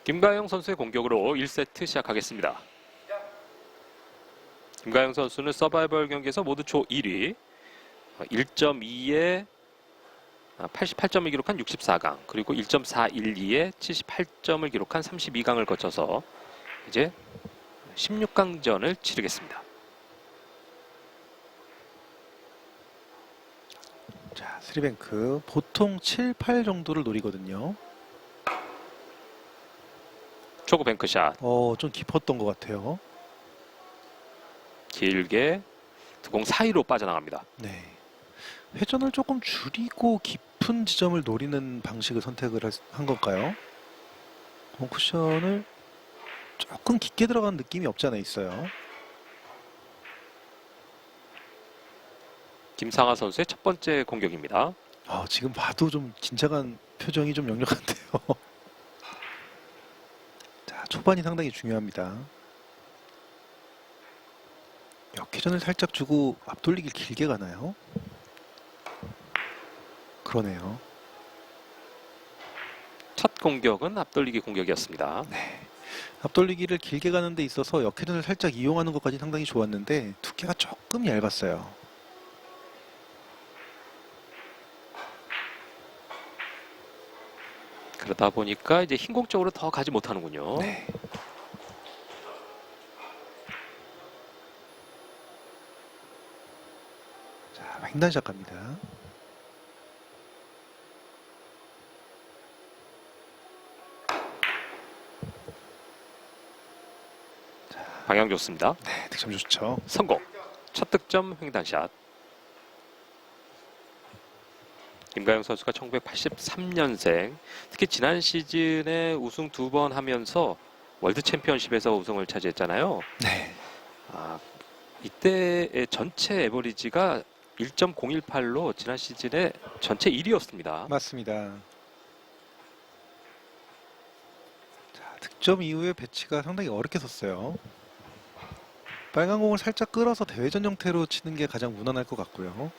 김가영 선수의 공격으로 1세트 시작하겠습니다. 김가영 선수는 서바이벌 경기에서 모두 초 1위, 1.2에 88점을 기록한 64강, 그리고 1.412에 78점을 기록한 32강을 거쳐서 이제 16강전을 치르겠습니다. 자, 3뱅크 보통 7, 8 정도를 노리거든요. 초구 뱅크샷. 좀 깊었던 것 같아요. 길게 두공 사이로 빠져나갑니다. 네. 회전을 조금 줄이고 깊은 지점을 노리는 방식을 선택을 한 걸까요? 쿠션을 조금 깊게 들어간 느낌이 없지 않아 있어요. 김상하 선수의 첫 번째 공격입니다. 지금 봐도 좀 긴장한 표정이 좀 역력한데요. 자, 초반이 상당히 중요합니다. 역회전을 살짝 주고 앞돌리기를 길게 가나요? 그러네요. 첫 공격은 앞돌리기 공격이었습니다. 네. 앞돌리기를 길게 가는 데 있어서 역회전을 살짝 이용하는 것까지 상당히 좋았는데 두께가 조금 얇았어요. 그러다 보니까 이제 흰 공 쪽으로 더 가지 못하는군요. 네. 자, 횡단샷 갑니다. 방향 좋습니다. 네, 득점 좋죠. 성공. 첫 득점 횡단샷. 김가영 선수가 1983년생, 특히 지난 시즌에 우승 2번 하면서 월드 챔피언십에서 우승을 차지했잖아요. 네. 이때의 전체 에버리지가 1.018로 지난 시즌에 전체 1위였습니다. 맞습니다. 자, 득점 이후에 배치가 상당히 어렵게 섰어요. 빨간 공을 살짝 끌어서 대회전 형태로 치는 게 가장 무난할 것 같고요.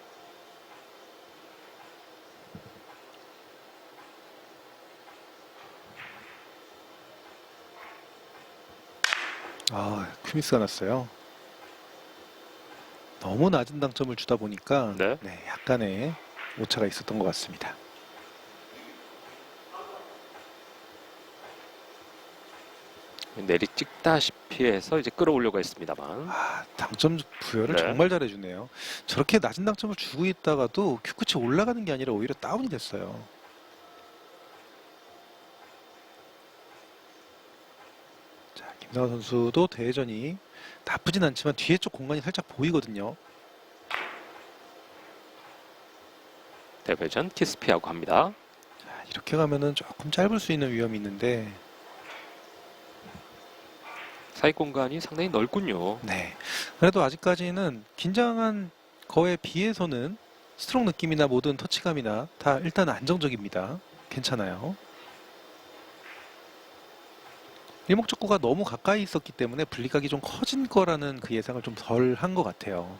큐미스가 났어요. 너무 낮은 당점을 주다 보니까 네. 약간의 오차가 있었던 것 같습니다. 내리 찍다시피 해서 이제 끌어올려고 했습니다만. 당점 부여를 네. 정말 잘해주네요. 저렇게 낮은 당점을 주고 있다가도 큐 끝이 올라가는 게 아니라 오히려 다운이 됐어요. 자, 김상호 선수도 대회전이 나쁘진 않지만 뒤에 쪽 공간이 살짝 보이거든요. 대회전 키스피하고 합니다. 자, 이렇게 가면은 조금 짧을 수 있는 위험이 있는데, 사이 공간이 상당히 넓군요. 네. 그래도 아직까지는 긴장한 거에 비해서는 스트로크 느낌이나 모든 터치감이나 다 일단 안정적입니다. 괜찮아요. 일목적구가 너무 가까이 있었기 때문에 분리각이 좀 커진 거라는 그 예상을 좀 덜 한 것 같아요.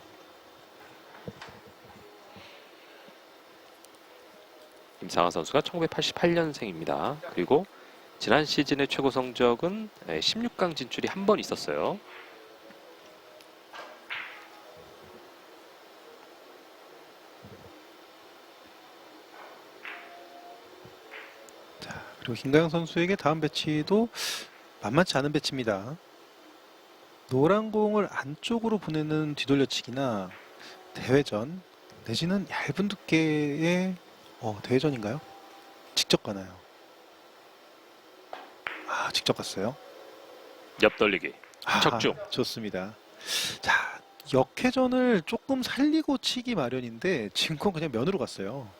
김상하 선수가 1988년생입니다. 그리고 지난 시즌의 최고 성적은 16강 진출이 한 번 있었어요. 자, 그리고 김가영 선수에게 다음 배치도 만만치 않은 배치입니다. 노란 공을 안쪽으로 보내는 뒤돌려치기나 대회전 내지는 얇은 두께의 대회전인가요? 직접 가나요? 직접 갔어요. 옆돌리기. 적중. 좋습니다. 자, 역회전을 조금 살리고 치기 마련인데 지금 건 그냥 면으로 갔어요.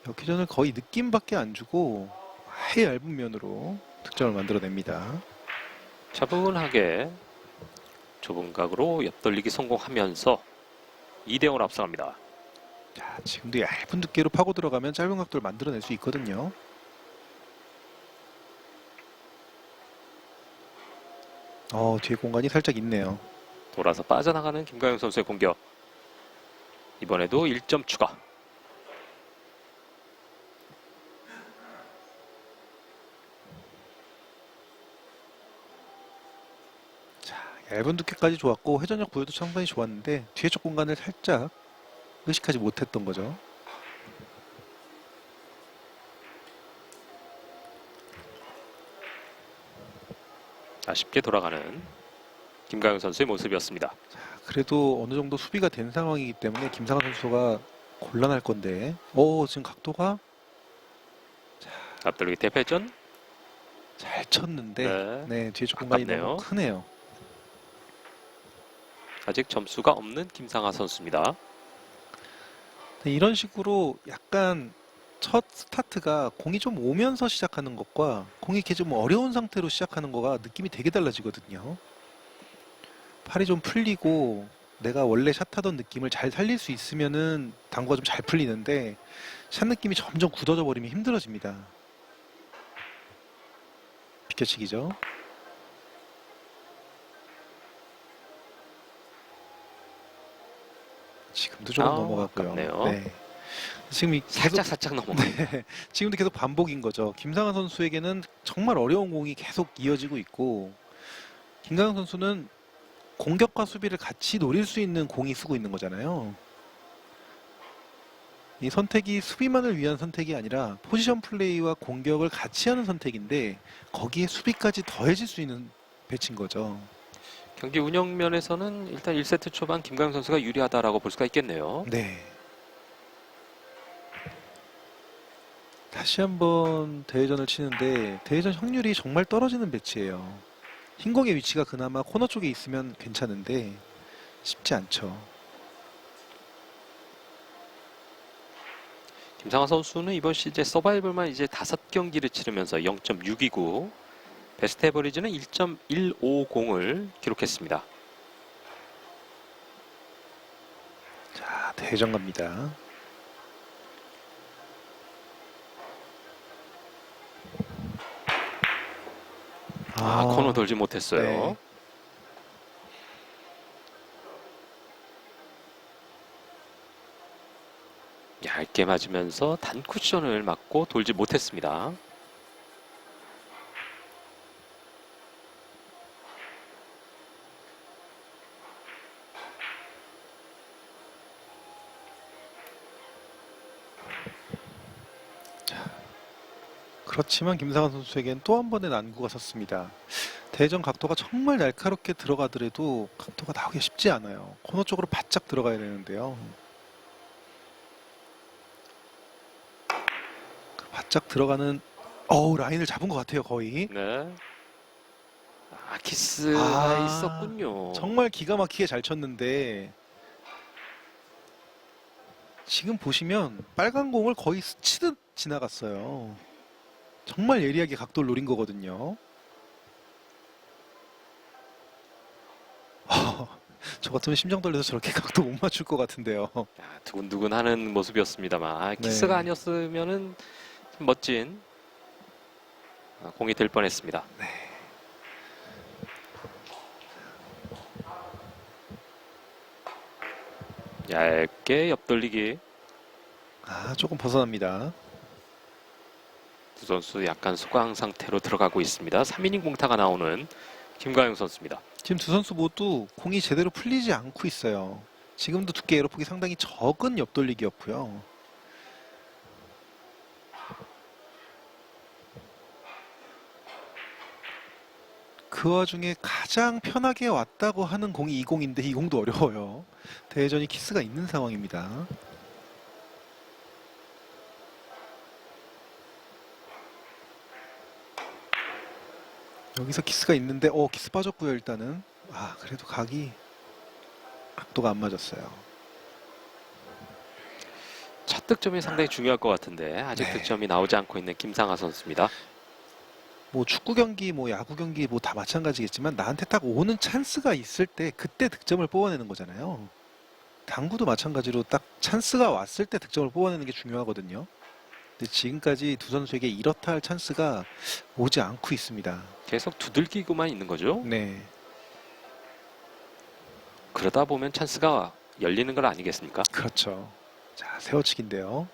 역회전을 거의 느낌밖에 안 주고 아예 얇은 면으로 득점을 만들어냅니다. 차분하게 좁은 각으로 옆돌리기 성공하면서 2대0으로 앞서갑니다. 자, 지금도 얇은 두께로 파고 들어가면 짧은 각도를 만들어낼 수 있거든요. 뒤에 공간이 살짝 있네요. 돌아서 빠져나가는 김가영 선수의 공격. 이번에도 1점 추가. 얇은 두께까지 좋았고 회전력 부여도 상당히 좋았는데 뒤에 쪽 공간을 살짝 의식하지 못했던 거죠. 아쉽게 돌아가는 김가영 선수의 모습이었습니다. 그래도 어느 정도 수비가 된 상황이기 때문에 김상환 선수가 곤란할 건데 지금 각도가 앞돌리기 대회전. 잘 쳤는데 네. 네, 뒤에 쪽 공간이 아깝네요. 너무 크네요. 아직 점수가 없는 김상하 선수입니다. 네, 이런 식으로 약간 첫 스타트가 공이 좀 오면서 시작하는 것과 공이 이렇게 좀 어려운 상태로 시작하는 거가 느낌이 되게 달라지거든요. 팔이 좀 풀리고 내가 원래 샷하던 느낌을 잘 살릴 수 있으면은 당구가 좀 잘 풀리는데 샷 느낌이 점점 굳어져 버리면 힘들어집니다. 비켜치기죠. 지금도 조금 넘어갔고요. 아깝네요. 네. 지금 계속 살짝 넘어가요. 지금도 계속 반복인 거죠. 김상환 선수에게는 정말 어려운 공이 계속 이어지고 있고 김강현 선수는 공격과 수비를 같이 노릴 수 있는 공이 쓰고 있는 거잖아요. 이 선택이 수비만을 위한 선택이 아니라 포지션 플레이와 공격을 같이 하는 선택인데 거기에 수비까지 더해질 수 있는 배치인 거죠. 경기 운영 면에서는 일단 1세트 초반 김가영 선수가 유리하다라고 볼 수가 있겠네요. 네. 다시 한번 대회전을 치는데 대회전 확률이 정말 떨어지는 배치예요. 흰공의 위치가 그나마 코너 쪽에 있으면 괜찮은데 쉽지 않죠. 김상하 선수는 이번 시즌 서바이벌만 이제 5경기를 치르면서 0.629, 베스트 에버리지는 1.150을 기록했습니다. 자, 대회전 갑니다. 코너 돌지 못했어요. 네. 얇게 맞으면서 단 쿠션을 맞고 돌지 못했습니다. 그렇지만 김상환 선수에겐 또 한 번의 난구가 섰습니다. 대전 각도가 정말 날카롭게 들어가더라도 각도가 나오기 쉽지 않아요. 코너 쪽으로 바짝 들어가야 되는데요. 그 바짝 들어가는 라인을 잡은 것 같아요, 거의. 네. 키스가 아, 있었군요. 정말 기가 막히게 잘 쳤는데 지금 보시면 빨간 공을 거의 스치듯 지나갔어요. 정말 예리하게 각도를 노린 거거든요. 저 같으면 심장 떨려서 저렇게 각도 못 맞출 것 같은데요. 두근두근하는 모습이었습니다만 네. 키스가 아니었으면은 좀 멋진 공이 될 뻔했습니다. 네. 얇게 옆돌리기. 조금 벗어납니다. 두 선수 약간 소강 상태로 들어가고 있습니다. 3이닝 공타가 나오는 김가영 선수입니다. 지금 두 선수 모두 공이 제대로 풀리지 않고 있어요. 지금도 두께 에러폭이 상당히 적은 옆돌리기였고요. 그 와중에 가장 편하게 왔다고 하는 공이 이 공인데 이 공도 어려워요. 대회전이 키스가 있는 상황입니다. 여기서 키스가 있는데 키스 빠졌고요. 일단은 그래도 각도가 안 맞았어요. 첫 득점이 상당히 중요할 것 같은데 아직 네. 득점이 나오지 않고 있는 김상하 선수입니다. 뭐 축구 경기, 뭐 야구 경기 뭐 다 마찬가지겠지만 나한테 딱 오는 찬스가 있을 때 그때 득점을 뽑아내는 거잖아요. 당구도 마찬가지로 딱 찬스가 왔을 때 득점을 뽑아내는 게 중요하거든요. 근데 지금까지 두 선수에게 이렇다 할 찬스가 오지 않고 있습니다. 계속 두들기고만 있는 거죠. 네. 그러다 보면 찬스가 열리는 건 아니겠습니까? 그렇죠. 자, 세워치기인데요.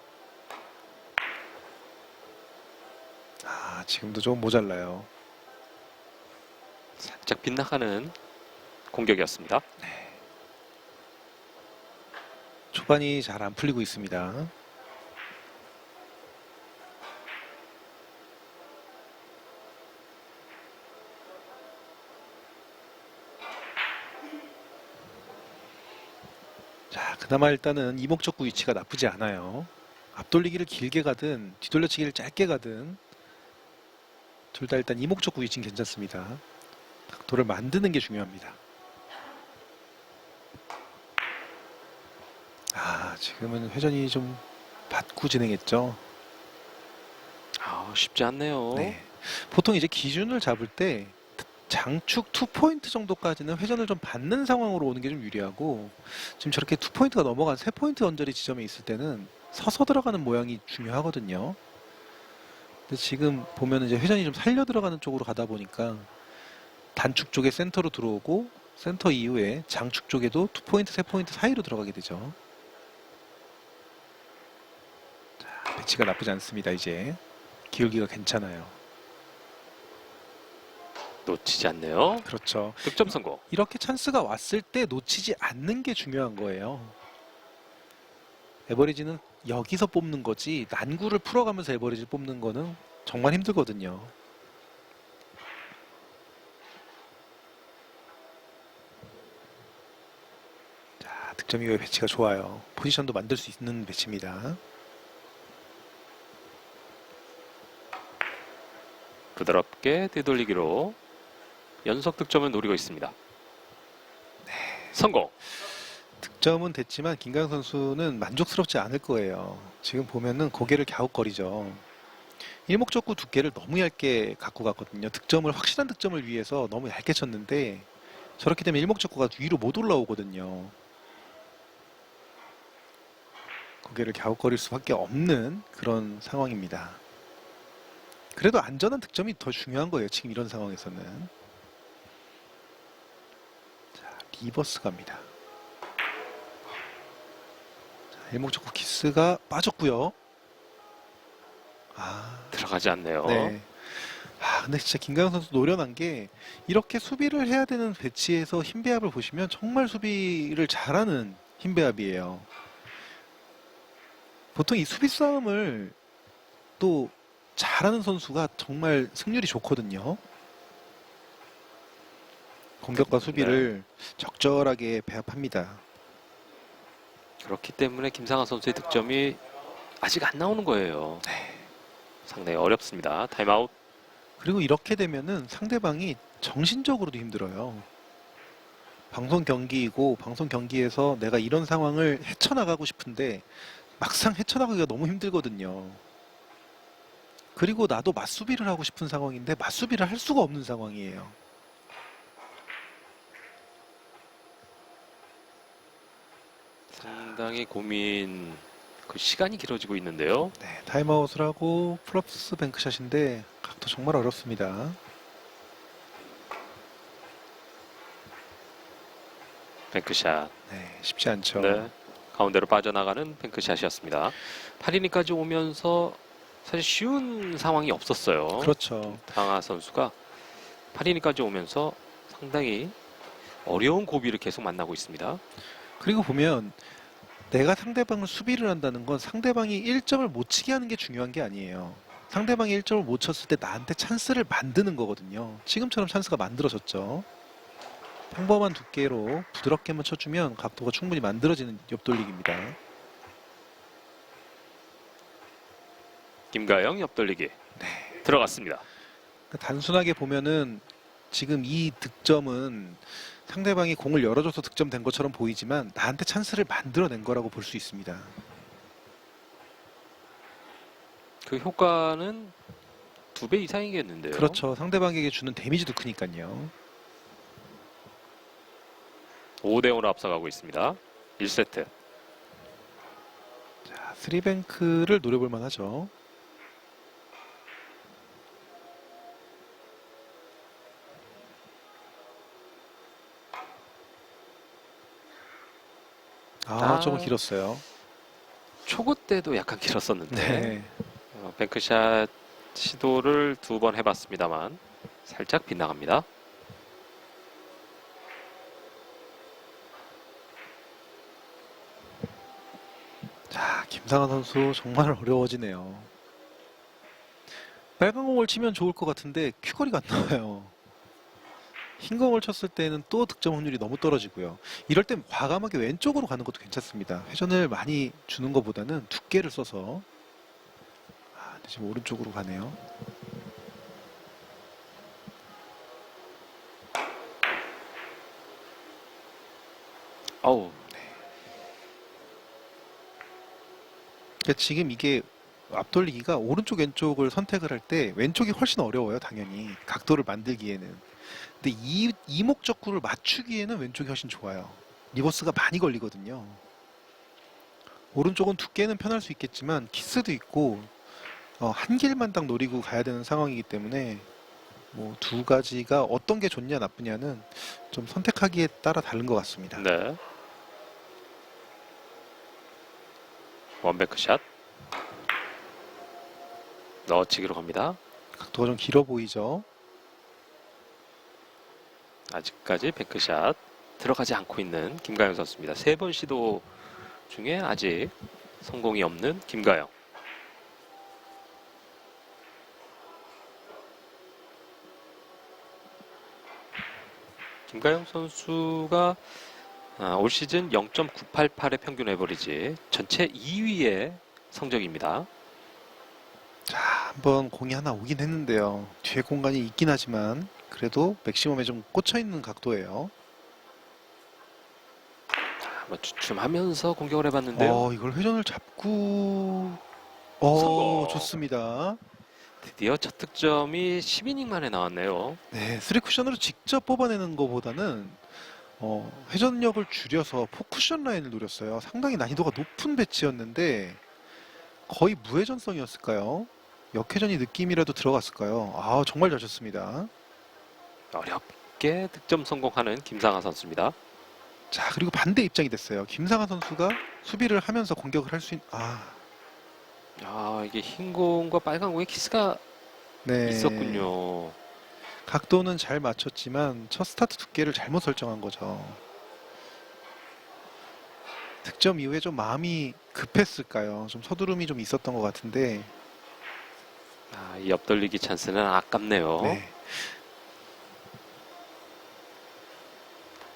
지금도 좀 모자라요. 살짝 빗나가는 공격이었습니다. 초반이 잘 안 풀리고 있습니다. 자, 그나마 일단은 이목적구 위치가 나쁘지 않아요. 앞돌리기를 길게 가든 뒤돌려치기를 짧게 가든 둘 다 일단 이목적구 위치는 괜찮습니다. 각도를 만드는 게 중요합니다. 아, 지금은 회전이 좀 받고 진행했죠. 아, 쉽지 않네요. 네. 보통 이제 기준을 잡을 때 장축 2포인트 정도까지는 회전을 좀 받는 상황으로 오는 게 좀 유리하고, 지금 저렇게 2포인트가 넘어간 3포인트 언저리 지점에 있을 때는 서서 들어가는 모양이 중요하거든요. 근데 지금 보면 이제 회전이 좀 살려 들어가는 쪽으로 가다 보니까 단축 쪽에 센터로 들어오고 센터 이후에 장축 쪽에도 2포인트, 3포인트 사이로 들어가게 되죠. 자, 배치가 나쁘지 않습니다. 이제 기울기가 괜찮아요. 놓치지 않네요. 그렇죠. 득점 성공. 이렇게 찬스가 왔을 때 놓치지 않는 게 중요한 거예요. 에버리지는 여기서 뽑는 거지 난구를 풀어가면서 에버리지 뽑는 거는 정말 힘들거든요. 자, 득점 이후에 배치가 좋아요. 포지션도 만들 수 있는 배치입니다. 부드럽게 뒤돌리기로 연속 득점을 노리고 있습니다. 성공. 득점은 됐지만 김강 선수는 만족스럽지 않을 거예요. 지금 보면은 고개를 갸웃거리죠. 일목적구 두께를 너무 얇게 갖고 갔거든요. 득점을 확실한 득점을 위해서 너무 얇게 쳤는데 저렇게 되면 일목적구가 위로 못 올라오거든요. 고개를 갸웃거릴 수밖에 없는 그런 상황입니다. 그래도 안전한 득점이 더 중요한 거예요. 지금 이런 상황에서는. 자, 리버스 갑니다. 일목적구 키스가 빠졌고요. 아, 들어가지 않네요. 네. 아, 근데 진짜 김가영 선수 노련한 게 이렇게 수비를 해야 되는 배치에서 힘배합을 보시면 정말 수비를 잘하는 힘배합이에요. 보통 이 수비 싸움을 또 잘하는 선수가 정말 승률이 좋거든요. 공격과 수비를 적절하게 배합합니다. 그렇기 때문에 김상환 선수의 득점이 아직 안 나오는 거예요. 상당히 어렵습니다. 타임아웃. 그리고 이렇게 되면은 상대방이 정신적으로도 힘들어요. 방송 경기이고 방송 경기에서 내가 이런 상황을 헤쳐나가고 싶은데 막상 헤쳐나가기가 너무 힘들거든요. 그리고 나도 맞수비를 하고 싶은 상황인데 맞수비를 할 수가 없는 상황이에요. 상당히 고민, 그 시간이 길어지고 있는데요. 네, 타임아웃을 하고 플러스 뱅크샷인데 각도 정말 어렵습니다. 뱅크샷. 네, 쉽지 않죠. 네. 가운데로 빠져나가는 뱅크샷이었습니다. 8이닝까지 오면서 사실 쉬운 상황이 없었어요. 그렇죠. 강하 선수가 8이닝까지 오면서 상당히 어려운 고비를 계속 만나고 있습니다. 그리고 보면 내가 상대방을 수비를 한다는 건 상대방이 1점을 못 치게 하는 게 중요한 게 아니에요. 상대방이 1점을 못 쳤을 때 나한테 찬스를 만드는 거거든요. 지금처럼 찬스가 만들어졌죠. 평범한 두께로 부드럽게만 쳐주면 각도가 충분히 만들어지는 옆돌리기입니다. 김가영 옆돌리기. 들어갔습니다. 단순하게 보면은 지금 이 득점은 상대방이 공을 열어줘서 득점된 것처럼 보이지만 나한테 찬스를 만들어낸 거라고 볼 수 있습니다. 그 효과는 2배 이상이겠는데요. 그렇죠. 상대방에게 주는 데미지도 크니까요. 5대5로 앞서가고 있습니다. 1세트. 자, 3뱅크를 노려볼 만하죠. 조금 길었어요. 초구 때도 약간 길었었는데 네. 뱅크샷 시도를 2번 해봤습니다만 살짝 빗나갑니다. 김상한 선수 정말 어려워지네요. 빨간 공을 치면 좋을 것 같은데 큐거리가 안 나와요. 흰 공을 쳤을 때는 또 득점 확률이 너무 떨어지고요. 이럴 땐 과감하게 왼쪽으로 가는 것도 괜찮습니다. 회전을 많이 주는 것보다는 두께를 써서. 근데 지금 오른쪽으로 가네요. 어우, 그러니까 지금 이게 앞돌리기가 오른쪽 왼쪽을 선택을 할 때 왼쪽이 훨씬 어려워요, 당연히. 각도를 만들기에는. 근데 이 목적구를 맞추기에는 왼쪽이 훨씬 좋아요. 리버스가 많이 걸리거든요. 오른쪽은 두께는 편할 수 있겠지만 키스도 있고 한 길만 딱 노리고 가야 되는 상황이기 때문에 뭐 두 가지가 어떤 게 좋냐 나쁘냐는 좀 선택하기에 따라 다른 것 같습니다. 네. 원뱅크 샷. 넣어치기로 갑니다. 각도가 좀 길어 보이죠? 아직까지 뱅크샷 들어가지 않고 있는 김가영 선수입니다. 3번 시도 중에 아직 성공이 없는 김가영. 김가영 선수가 올 시즌 0.988의 평균 에버리지 전체 2위의 성적입니다. 자, 한번 공이 하나 오긴 했는데요. 뒤에 공간이 있긴 하지만 그래도 맥시멈에 좀 꽂혀 있는 각도예요. 한번 주춤하면서 공격을 해봤는데요. 이걸 회전을 잡고 성공. 좋습니다. 드디어 첫 득점이 10이닝 만에 나왔네요. 네, 3쿠션으로 직접 뽑아내는 것보다는 회전력을 줄여서 4쿠션 라인을 노렸어요. 상당히 난이도가 높은 배치였는데 거의 무회전성이었을까요? 역회전이 느낌이라도 들어갔을까요? 정말 잘 쳤습니다. 어렵게 득점 성공하는 김상하 선수입니다. 자, 그리고 반대 입장이 됐어요. 김상하 선수가 수비를 하면서 공격을 할 수 있는 이게 흰 공과 빨간 공의 키스가 네. 있었군요. 각도는 잘 맞췄지만 첫 스타트 두께를 잘못 설정한 거죠. 득점 이후에 좀 마음이 급했을까요? 좀 서두름이 좀 있었던 것 같은데. 이 옆돌리기 찬스는 아깝네요. 네.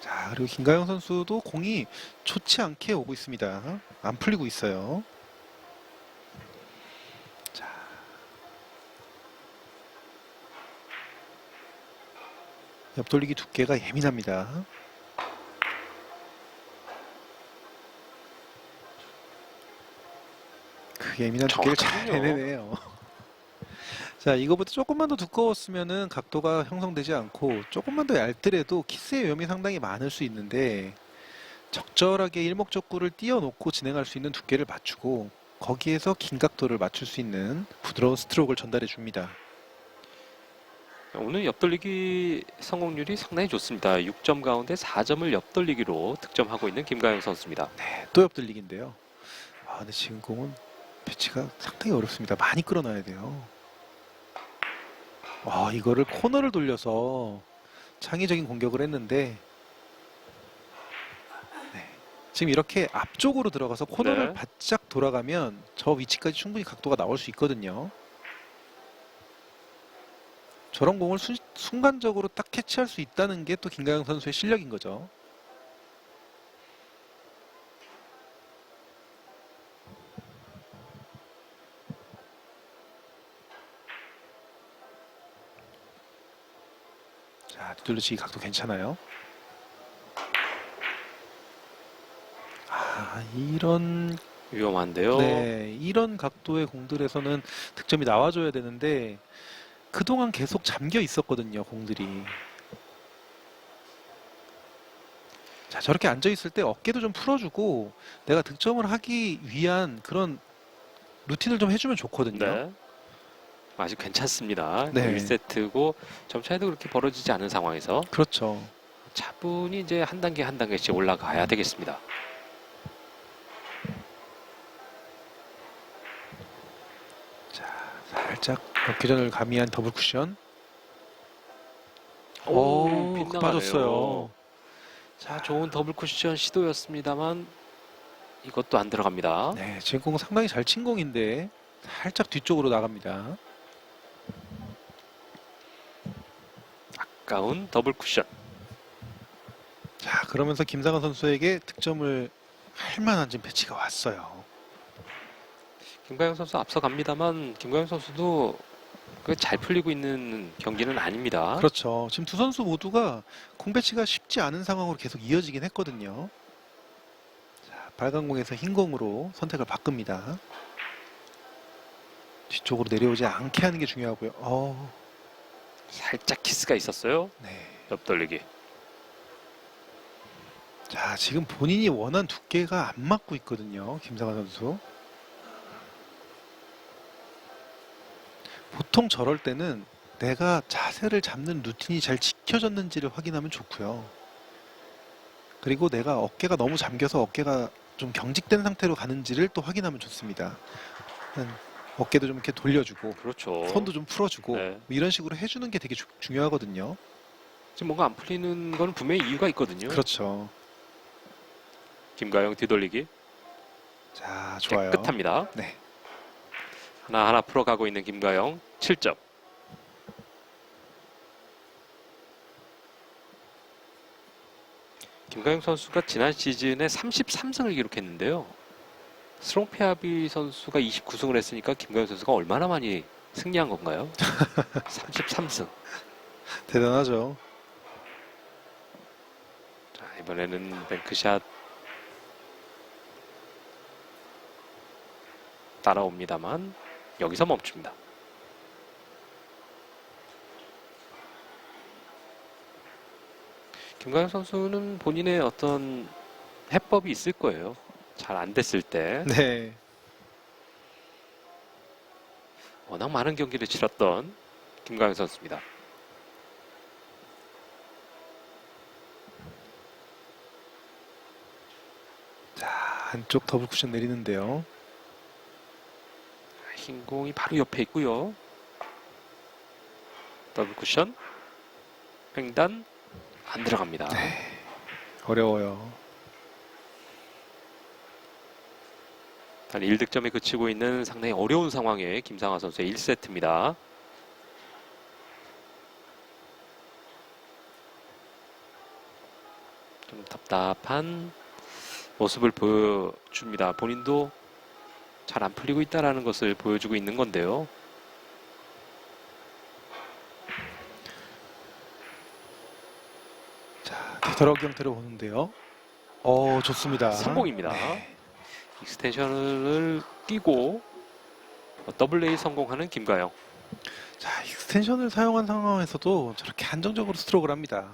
자, 그리고 김가영 선수도 공이 좋지 않게 오고 있습니다. 안 풀리고 있어요. 자, 옆돌리기 두께가 예민합니다. 그 예민한 두께를 잘 정확하군요. 해내네요. 자, 이거보다 조금만 더 두꺼웠으면은 각도가 형성되지 않고 조금만 더 얇더라도 키스의 위험이 상당히 많을 수 있는데 적절하게 일목적구를 띄워놓고 진행할 수 있는 두께를 맞추고 거기에서 긴 각도를 맞출 수 있는 부드러운 스트로크를 전달해 줍니다. 오늘 옆돌리기 성공률이 상당히 좋습니다. 6점 가운데 4점을 옆돌리기로 득점하고 있는 김가영 선수입니다. 네, 또 옆돌리기인데요. 근데 지금 공은 배치가 상당히 어렵습니다. 많이 끌어놔야 돼요. 이거를 코너를 돌려서 창의적인 공격을 했는데 네, 지금 이렇게 앞쪽으로 들어가서 코너를 네. 바짝 돌아가면 저 위치까지 충분히 각도가 나올 수 있거든요. 저런 공을 순간적으로 딱 캐치할 수 있다는 게 또 김가영 선수의 실력인 거죠. 자, 뒤돌려치기 각도 괜찮아요. 이런 위험한데요. 네, 이런 각도의 공들에서는 득점이 나와줘야 되는데 그동안 계속 잠겨 있었거든요, 공들이. 자, 저렇게 앉아 있을 때 어깨도 좀 풀어주고 내가 득점을 하기 위한 그런 루틴을 좀 해주면 좋거든요. 네. 아직 괜찮습니다. 네. 1세트고 점 차이도 그렇게 벌어지지 않은 상황에서 그렇죠. 차분히 이제 한 단계 한 단계씩 올라가야 되겠습니다. 자, 살짝 역회전을 가미한 더블 쿠션. 빗나가네요. 빠졌어요. 자, 좋은 더블 쿠션 시도였습니다만 이것도 안 들어갑니다. 네, 지금 공 상당히 잘 친 공인데 살짝 뒤쪽으로 나갑니다. 아까운 더블 쿠션. 자, 그러면서 김상환 선수에게 득점을 할 만한 지금 배치가 왔어요. 김가영 선수 앞서갑니다만 김가영 선수도 잘 풀리고 있는 경기는 아닙니다. 그렇죠. 지금 두 선수 모두가 공 배치가 쉽지 않은 상황으로 계속 이어지긴 했거든요. 자, 빨간 공에서 흰 공으로 선택을 바꿉니다. 뒤쪽으로 내려오지 않게 하는 게 중요하고요. 살짝 키스가 있었어요. 네. 옆돌리기. 자, 지금 본인이 원한 두께가 안 맞고 있거든요. 김상환 선수. 보통 저럴 때는 내가 자세를 잡는 루틴이 잘 지켜졌는지를 확인하면 좋고요. 그리고 내가 어깨가 너무 잠겨서 어깨가 좀 경직된 상태로 가는지를 또 확인하면 좋습니다. 어깨도 좀 이렇게 돌려주고 그렇죠. 손도 좀 풀어주고 네. 뭐 이런 식으로 해주는 게 되게 중요하거든요. 지금 뭔가 안 풀리는 건 분명히 이유가 있거든요. 그렇죠. 김가영 뒤돌리기. 자, 좋아요. 깨끗합니다. 네. 하나하나 풀어가고 있는 김가영 7점. 김가영 선수가 지난 시즌에 33승을 기록했는데요. 스롱피아비 선수가 29승을 했으니까 김가영 선수가 얼마나 많이 승리한 건가요? 33승. 대단하죠. 자, 이번에는 뱅크샷 따라옵니다만 여기서 멈춥니다. 김가영 선수는 본인의 어떤 해법이 있을 거예요. 잘 안 됐을 때. 네. 워낙 많은 경기를 치렀던 김가영 선수입니다. 자, 안쪽 더블 쿠션 내리는데요. 흰 공이 바로 옆에 있고요. 더블 쿠션. 횡단 안 들어갑니다. 네. 어려워요. 단 1득점에 그치고 있는 상당히 어려운 상황의 김상환 선수의 1세트입니다. 좀 답답한 모습을 보여줍니다. 본인도 잘 안 풀리고 있다는 것을 보여주고 있는 건데요. 자, 되도록 형태로 보는데요. 좋습니다. 성공입니다. 네. 익스텐션을 끼고 더블 레이 성공하는 김가영. 자, 익스텐션을 사용한 상황에서도 저렇게 안정적으로 스트로크를 합니다.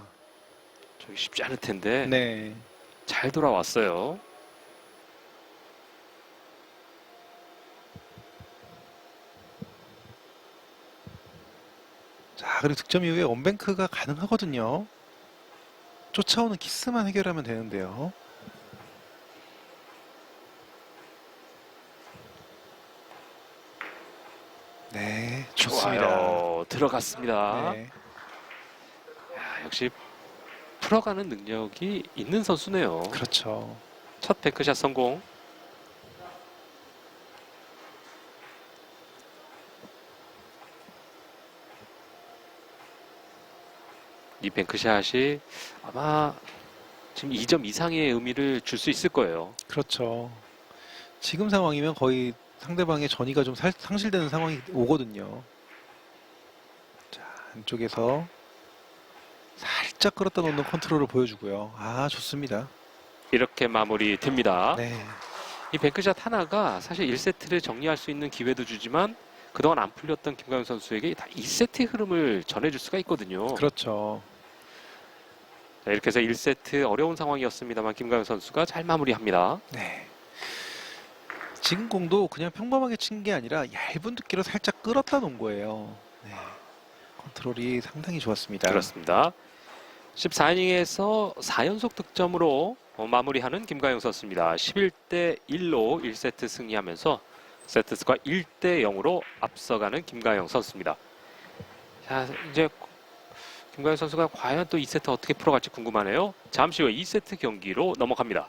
저기 쉽지 않을 텐데 네. 잘 돌아왔어요. 자, 그리고 득점 이후에 원뱅크가 가능하거든요. 쫓아오는 키스만 해결하면 되는데요. 네, 좋습니다. 좋아요. 들어갔습니다. 네. 야, 역시 풀어가는 능력이 있는 선수네요. 그렇죠. 첫 뱅크샷 성공. 이 뱅크샷이 아마 지금 2점 이상의 의미를 줄 수 있을 거예요. 그렇죠. 지금 상황이면 거의 상대방의 전의가 좀 상실되는 상황이 오거든요. 자, 안쪽에서 살짝 끌었다 놓는 컨트롤을 보여주고요. 아, 좋습니다. 이렇게 마무리 됩니다. 네. 이 뱅크샷 하나가 사실 1세트를 정리할 수 있는 기회도 주지만 그동안 안 풀렸던 김가영 선수에게 다 2세트의 흐름을 전해줄 수가 있거든요. 그렇죠. 자, 이렇게 해서 1세트 어려운 상황이었습니다만 김가영 선수가 잘 마무리합니다. 네. 지금 공도 그냥 평범하게 친 게 아니라 얇은 두께로 살짝 끌었다 놓은 거예요. 네. 컨트롤이 상당히 좋았습니다. 그렇습니다. 14이닝에서 4연속 득점으로 마무리하는 김가영 선수입니다. 11대 1로 1세트 승리하면서 세트스코어 1대 0으로 앞서가는 김가영 선수입니다. 자, 이제 김가영 선수가 과연 또 2세트 어떻게 풀어갈지 궁금하네요. 잠시 후 2세트 경기로 넘어갑니다.